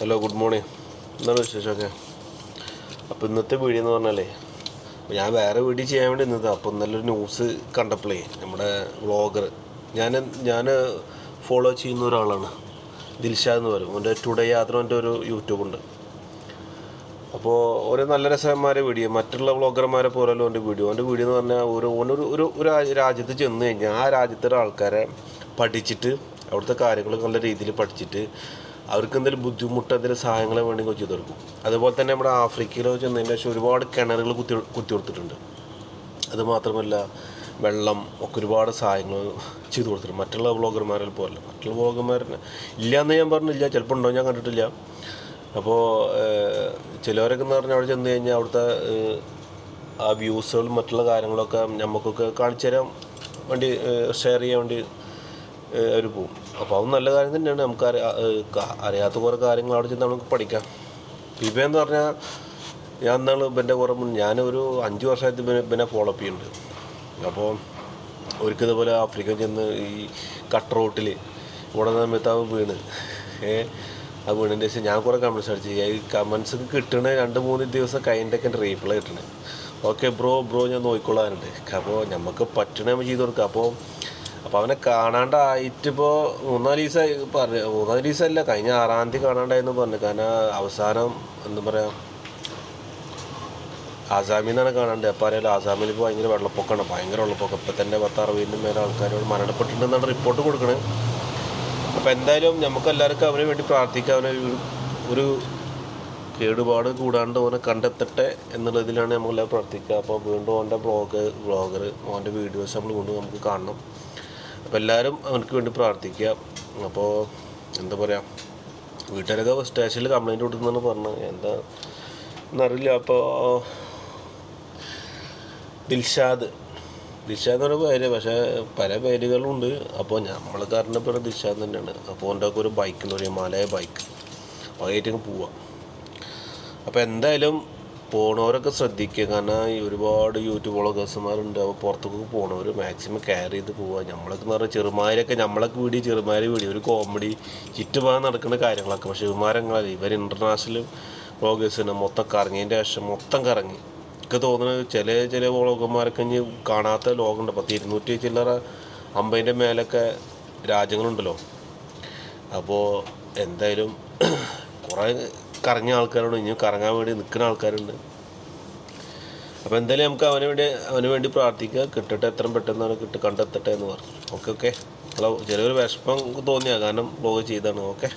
Hello, good morning. എന്താണ് വിശേഷമൊക്കെ? അപ്പോൾ ഇന്നത്തെ വീഡിയോ എന്ന് പറഞ്ഞാലേ, ഞാൻ വേറെ വീഡിയോ ചെയ്യാൻ വേണ്ടി നിന്നത്. അപ്പോൾ നല്ലൊരു ന്യൂസ് കണ്ടപ്പോഴേ നമ്മുടെ വ്ളോഗർ ഞാൻ ഫോളോ ചെയ്യുന്ന ഒരാളാണ്, ദിൽഷാദ് എന്ന് പറയും. അവൻ്റെ ടുഡേ യാത്ര എൻ്റെ ഒരു യൂട്യൂബുണ്ട്. അപ്പോൾ ഒരു നല്ല രസകരമായ വീഡിയോ, മറ്റുള്ള വ്ളോഗർമാരെ പോലല്ലോ എൻ്റെ വീഡിയോ എന്ന് പറഞ്ഞാൽ ഒരു രാജ്യത്ത് ചെന്ന് കഴിഞ്ഞാൽ ആ രാജ്യത്തെ ആൾക്കാരെ പഠിച്ചിട്ട്, അവിടുത്തെ കാര്യങ്ങൾ നല്ല രീതിയിൽ പഠിച്ചിട്ട് അവർക്ക് എന്തെങ്കിലും ബുദ്ധിമുട്ട്, എന്തെങ്കിലും സഹായങ്ങൾ വേണ്ടി ചെയ്തു കൊടുക്കും. അതുപോലെ തന്നെ നമ്മുടെ ആഫ്രിക്കയിൽ ചെന്നതിന് ശേഷം ഒരുപാട് കിണറുകൾ കുത്തി കൊടുത്തിട്ടുണ്ട്. അതുമാത്രമല്ല, വെള്ളം ഒക്കെ ഒരുപാട് സഹായങ്ങൾ ചെയ്തു കൊടുത്തിട്ടുണ്ട്. മറ്റുള്ള വ്ളോഗർമാരെ പോലല്ല. മറ്റുള്ള വ്ളോഗർമാരെ ഇല്ലയെന്ന് ഞാൻ പറഞ്ഞില്ല, ചിലപ്പോൾ ഉണ്ടോ ഞാൻ കണ്ടിട്ടില്ല. അപ്പോൾ ചിലവരൊക്കെ എന്ന് പറഞ്ഞാൽ അവിടെ ചെന്ന് കഴിഞ്ഞാൽ അവിടുത്തെ ആ വ്യൂസുകളും മറ്റുള്ള കാര്യങ്ങളൊക്കെ നമുക്കൊക്കെ കാണിച്ചു തരാൻ വേണ്ടി, ഷെയർ ചെയ്യാൻ വേണ്ടി അവർ പോവും. അപ്പോൾ അത് നല്ല കാര്യം തന്നെയാണ്. നമുക്ക് അറിയാത്ത കുറേ കാര്യങ്ങൾ അവിടെ ചെന്ന് നമുക്ക് പഠിക്കാം. എന്ന് പറഞ്ഞാൽ ഞാൻ എന്നാണ് ഇവൻ്റെ കുറേ ഞാനൊരു 5 വർഷമായിട്ട് ഇവനെ ഫോളോ അപ്പ് ചെയ്യുന്നുണ്ട്. അപ്പോൾ ഒരിക്കൽ ഇതുപോലെ ആഫ്രിക്കൻ ചെന്ന് ഈ കട്ട് റോട്ടിൽ ഇവിടെ സമയത്ത് അവൻ വീണ് ആ വീണിൻ്റെ ശേഷം ഞാൻ കുറേ കമൻസ് അടിച്ചു. ഈ കമൻസൊക്കെ കിട്ടണ 2-3 ദിവസം കഴിഞ്ഞിട്ടൊക്കെ എൻ്റെ റീപ്ലൈ കിട്ടണേ. ഓക്കെ ബ്രോ ഞാൻ നോക്കിക്കൊള്ളാനുണ്ട്. അപ്പോൾ നമുക്ക് പറ്റണ നമ്മൾ ചെയ്ത് കൊടുക്കാം. അപ്പോൾ അവനെ കാണാണ്ടായിട്ടിപ്പോൾ 3-4 ദിവസമായി പറഞ്ഞു. 3-4 ദിവസമല്ല, കഴിഞ്ഞ 6-ാം തീയതി കാണാണ്ടായെന്ന് പറഞ്ഞു. കാരണം അവസാനം എന്താ പറയുക, ആസാമിൽ നിന്നാണ് കാണാണ്ട്. അപ്പോൾ അറിയാലോ, ആസാമിൽ ഇപ്പോൾ ഭയങ്കര വെള്ളപ്പൊക്കമാണ്, ഭയങ്കര വെള്ളപ്പൊക്കം. ഇപ്പം തന്നെ 10-60 മേലെ ആൾക്കാരോട് മരണപ്പെട്ടിട്ടുണ്ടെന്നാണ് റിപ്പോർട്ട് കൊടുക്കുന്നത്. അപ്പോൾ എന്തായാലും നമുക്ക് എല്ലാവർക്കും അവന് വേണ്ടി പ്രാർത്ഥിക്കാം. അവനെ ഒരു കേടുപാട് കൂടാണ്ട് അവനെ കണ്ടെത്തട്ടെ എന്നുള്ളതിലാണ് നമ്മളെല്ലാം പ്രാർത്ഥിക്കുക. അപ്പോൾ വീണ്ടും അവൻ്റെ വ്ളോഗർ അവൻ്റെ വീഡിയോസ് നമ്മൾ വീണ്ടും നമുക്ക് കാണണം. അപ്പോൾ എല്ലാവരും അവനക്ക് വേണ്ടി പ്രാർത്ഥിക്കുക. അപ്പോൾ എന്താ പറയുക, വീട്ടുകാരൊക്കെ സ്റ്റേഷനിൽ കംപ്ലയിൻറ്റ് കൊടുക്കുന്നതാണ് പറഞ്ഞത്, എന്താ എന്നറിയില്ല. അപ്പോൾ ദിൽഷാദ് എന്ന് പറഞ്ഞ പേര്, പക്ഷേ പല പേരുകളുണ്ട്. അപ്പോൾ നമ്മളൊക്കെ അറിഞ്ഞപ്പോൾ ദിൽഷാദ് തന്നെയാണ്. അപ്പോൾ എൻ്റെ ഒക്കെ ഒരു ബൈക്കുണ്ട്, ഒരു ഹിമാലയ ബൈക്ക്, അപ്പോൾ അതിലേക്ക് പോവാം. അപ്പോൾ എന്തായാലും പോണവരൊക്കെ ശ്രദ്ധിക്കുക. കാരണം ഈ ഒരുപാട് യൂട്യൂബ് വ്ളോഗേഴ്സുമാരുണ്ട്. അപ്പോൾ പുറത്തൊക്കെ പോകണവർ മാക്സിമം കെയർ ചെയ്ത് പോവുക. നമ്മളൊക്കെ എന്ന് പറഞ്ഞാൽ ചെറുമാരൊക്കെ ചെറുമാര് വീഡിയോ ഒരു കോമഡി ചുറ്റുപാട് നടക്കുന്ന കാര്യങ്ങളൊക്കെ. പക്ഷേ ഇവന്മാരങ്ങളല്ല, ഇവർ ഇൻ്റർനാഷണൽ വ്ളോഗേഴ്സിന് മൊത്തം കറങ്ങിയതിൻ്റെ ശേഷം മൊത്തം കറങ്ങി. എനിക്ക് തോന്നുന്നത് ചില വ്ളോഗർമാരൊക്കെ ഇനി കാണാത്ത ലോകമുണ്ട്. 200 ചില്ലറ 50 മേലൊക്കെ രാജ്യങ്ങളുണ്ടല്ലോ. അപ്പോൾ എന്തായാലും കുറേ കറങ്ങിയ ആൾക്കാരുണ്ട്, ഇനിയും കറങ്ങാൻ വേണ്ടി നിൽക്കുന്ന ആൾക്കാരുണ്ട്. അപ്പോൾ എന്തായാലും നമുക്ക് അവന് വേണ്ടി പ്രാർത്ഥിക്കുക. കിട്ടട്ടെ, എത്രയും പെട്ടെന്നാണ് കണ്ടെത്തട്ടെ എന്ന് പറഞ്ഞു. ഓക്കെ. ചിലൊരു വിഷമം തോന്നിയാൽ കാരണം വ്ളോഗ് ചെയ്താണ്. ഓക്കെ.